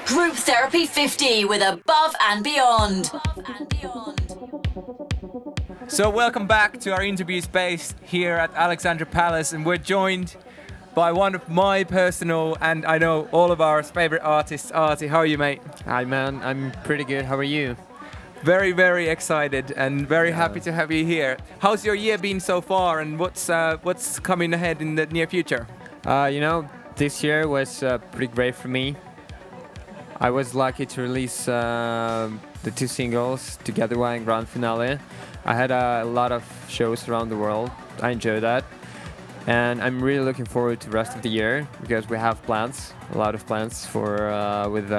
Group Therapy 50 with Above and Beyond. So welcome back to our interview space here at Alexandra Palace, and we're joined by one of my personal and I know all of our favorite artists. Arty, how are you, mate? Hi, man. I'm pretty good. How are you? Very, very excited and very happy to have you here. How's your year been so far, and what's coming ahead in the near future? This year was pretty great for me. I was lucky to release the two singles, Together and Grand Finale. I had a lot of shows around the world. I enjoyed that. And I'm really looking forward to the rest of the year because we have plans, a lot of plans for with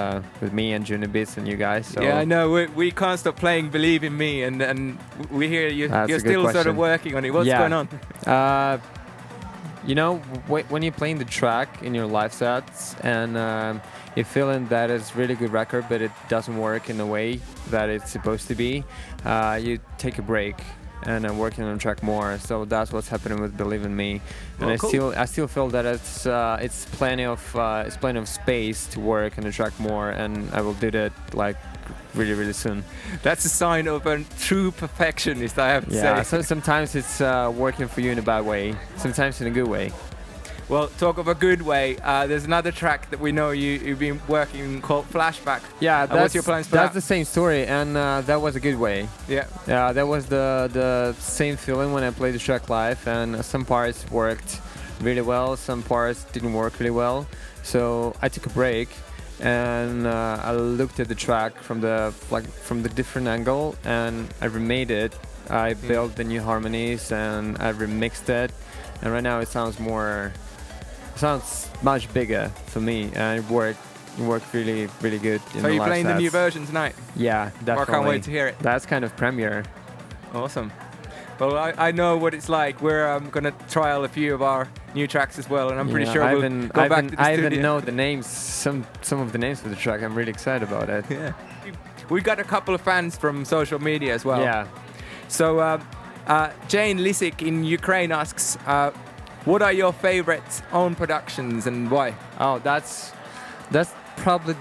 me and Juni Beats and you guys. So yeah, I know. We can't stop playing Believe in Me, and we hear you're still sort of working on it. What's going on? When you're playing the track in your live sets and you're feeling that it's really good record, but it doesn't work in the way that it's supposed to be, you take a break. And I'm working on the track more, so that's what's happening with Believe in Me. And cool. I still feel that it's plenty of space to work on the track more, and I will do that like really, really soon. That's a sign of a true perfectionist, I have to say. Yeah, so sometimes it's working for you in a bad way, sometimes in a good way. Well, talk of a good way, there's another track that we know you've been working called Flashback. Yeah, what's your plans for that? That's the same story, and that was a good way. Yeah. Yeah, that was the same feeling when I played the track live, and some parts worked really well, some parts didn't work really well. So I took a break, and I looked at the track from the different angle, and I remade it. I built the new harmonies, and I remixed it, and right now it sounds much bigger for me, and it worked really, really good. So you're playing the new version tonight? Yeah, definitely. I can't wait to hear it. That's kind of premiere. Awesome. Well, I know what it's like. We're gonna trial a few of our new tracks as well, and I'm pretty sure we'll go back to the studio. I even know the names, some of the names for the track. I'm really excited about it. Yeah. We got a couple of fans from social media as well. Yeah. So Jane Lisik in Ukraine asks, what are your favorite own productions and why? Oh, that's probably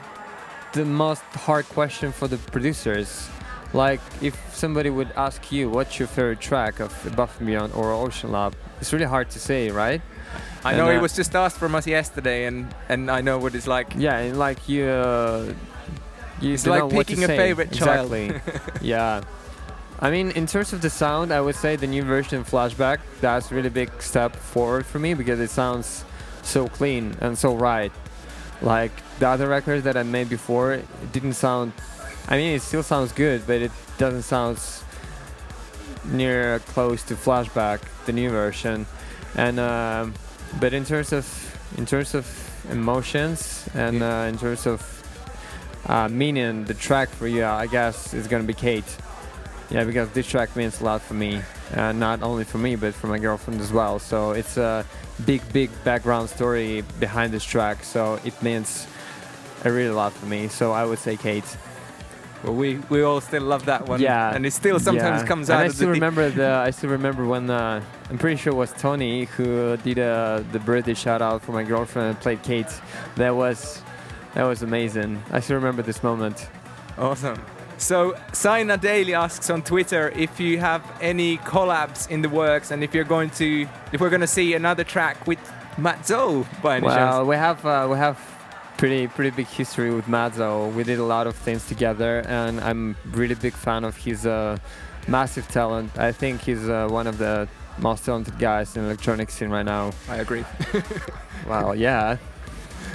the most hard question for the producers. Like, if somebody would ask you, what's your favorite track of Above and Beyond or Ocean Lab? It's really hard to say, right? I know it was just asked from us yesterday, and I know what it's like. Yeah, and like you it's don't like know what to picking a say. favorite child. Exactly. Yeah. I mean, in terms of the sound, I would say the new version of Flashback, that's a really big step forward for me because it sounds so clean and so right. Like the other records that I made before, it didn't sound... I mean, it still sounds good, but it doesn't sound near close to Flashback, the new version. And but in terms of emotions and in terms of meaning, the track for you, I guess, is gonna be Kate. Yeah, because this track means a lot for me, not only for me, but for my girlfriend as well. So it's a big background story behind this track, so it means a really lot for me. So I would say Kate. Well, we all still love that one. Yeah, and it still sometimes comes out. And I still remember when I'm pretty sure it was Tony who did the birthday shout out for my girlfriend and played Kate. That was amazing. I still remember this moment. Awesome. So Saina Daily asks on Twitter if you have any collabs in the works, and if we're going to see another track with Matzo by any chance. Well, we have pretty big history with Matzo. We did a lot of things together, and I'm really big fan of his massive talent. I think he's one of the most talented guys in the electronic scene right now. I agree. Well, yeah.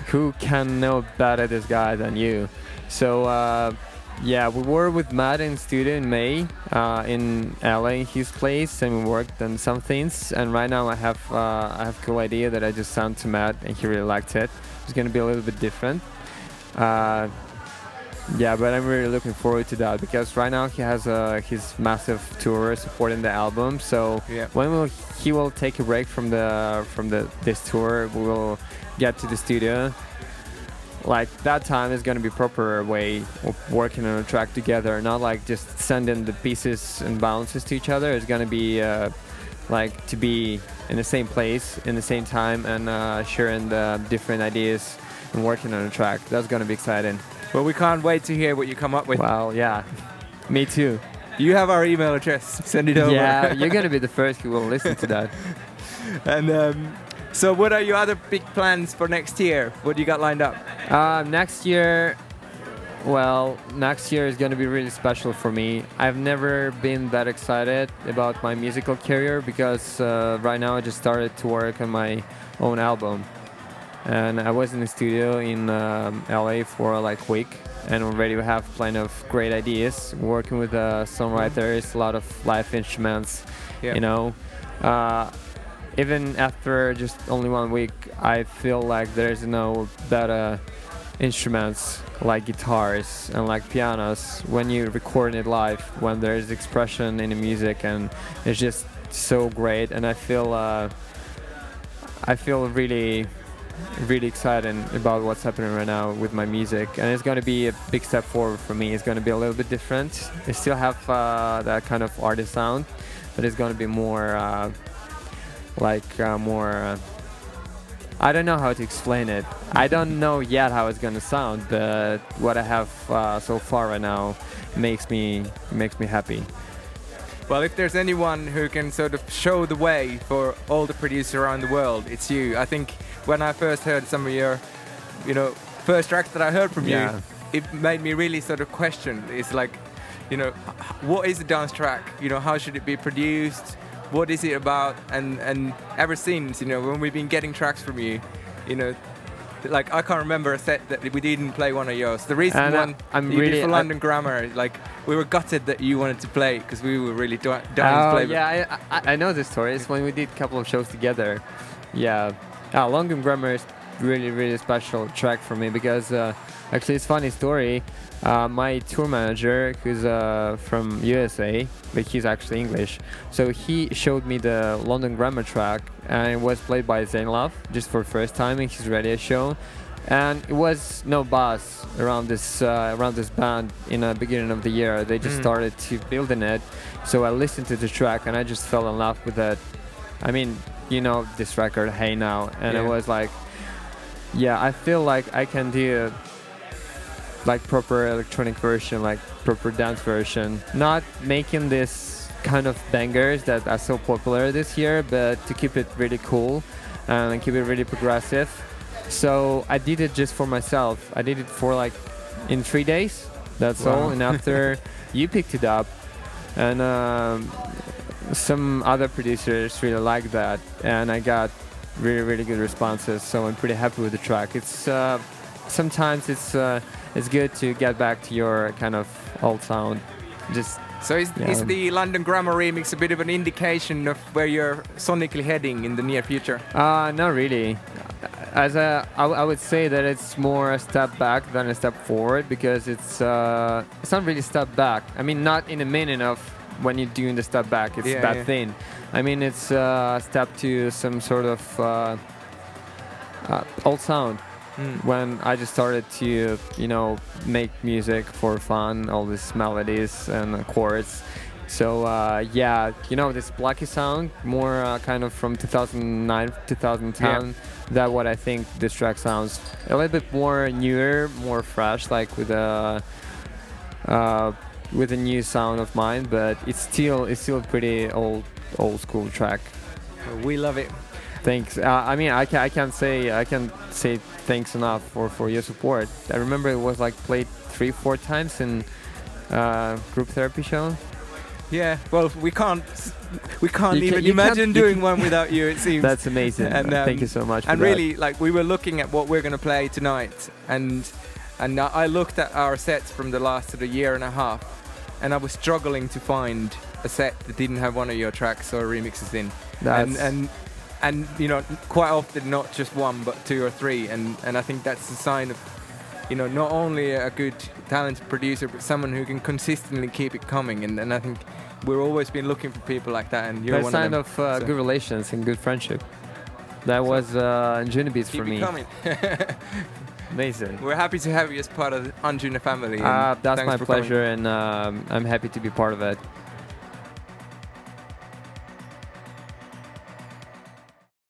Who can know better this guy than you? So. Yeah, we were with Matt in studio in May in LA, his place, and we worked on some things. And right now I have a cool idea that I just sent to Matt, and he really liked it. It's gonna be a little bit different. Yeah, but I'm really looking forward to that because right now he has his massive tour supporting the album. So when he will take a break from this tour, we will get to the studio. Like that time is going to be proper way of working on a track together, not like just sending the pieces and bounces to each other. It's going to be like to be in the same place in the same time and sharing the different ideas and working on a track. That's going to be exciting. Well, we can't wait to hear what you come up with. Well, yeah, me too. You have our email address. Send it over. Yeah, you're gonna be the first who will listen to that. And so, what are your other big plans for next year? What do you got lined up? Next year, well, next year is gonna be really special for me. I've never been that excited about my musical career because right now I just started to work on my own album, and I was in the studio in LA for like a week, and already we have plenty of great ideas. Working with songwriters, a lot of live instruments, Yeah. you know. Even after just only 1 week, I feel like there's no better instruments like guitars and like pianos when you record it live, when there's expression in the music, and it's just so great. And I feel really excited about what's happening right now with my music, and it's going to be a big step forward for me. It's going to be a little bit different. I still have that kind of artist sound, but it's going to be more I don't know how to explain it. I don't know yet how it's going to sound, but what I have so far right now makes me happy. Well, if there's anyone who can sort of show the way for all the producers around the world, it's you. I think when I first heard some of your, first tracks that I heard from you, it made me really sort of question. It's like, what is a dance track? How should it be produced? What is it about? And ever since, when we've been getting tracks from you, like I can't remember a set that we didn't play one of yours. The recent one you did for London Grammar, like we were gutted that you wanted to play because we were really dying to play. Yeah, I know the story. It's when we did a couple of shows together. Yeah, London Grammar is really special track for me because actually it's a funny story. My tour manager, who's from USA, but he's actually English, so he showed me the London Grammar track, and it was played by Zayn Love just for the first time in his radio show, and it was no buzz around this band in the beginning of the year. They just started to building it, so I listened to the track and I just fell in love with it. I mean, this record, Hey Now, and it was like, yeah, I feel like I can do like proper electronic version, like proper dance version, not making this kind of bangers that are so popular this year, but to keep it really cool and keep it really progressive. So I did it just for myself. I did it for like in 3 days, that's all. And after you picked it up, and some other producers really liked that, and I got really good responses, so I'm pretty happy with the track. It's sometimes it's good to get back to your kind of old sound. So is the London Grammar remix a bit of an indication of where you're sonically heading in the near future? Not really. I would say that it's more a step back than a step forward, because it's not really a step back. I mean, not in the meaning of when you're doing the step back, it's a bad thing. I mean, it's a step to some sort of old sound. When I just started to, make music for fun, all these melodies and chords. So this blocky sound, more kind of from 2009, 2010. That's what I think this track sounds a little bit more newer, more fresh, like with a new sound of mine. But it's still a pretty old school track. We love it. Thanks. I mean, I can't say thanks enough for your support. I remember it was like played 3-4 times in group therapy show. Yeah. Well, we can't even imagine doing one without you. It seems. That's amazing. And thank you so much. And really, like, we were looking at what we're gonna play tonight, and I looked at our sets from the last sort of year and a half, and I was struggling to find a set that didn't have one of your tracks or remixes in. And quite often not just one but 2 or 3, and I think that's a sign of not only a good talented producer, but someone who can consistently keep it coming, and I think we've always been looking for people like that, and you're one of them. That's a sign of good relations and good friendship. That was Unjunibeats for me. Keep it coming. Amazing. We're happy to have you as part of the Unjuna family. That's my pleasure, and I'm happy to be part of it.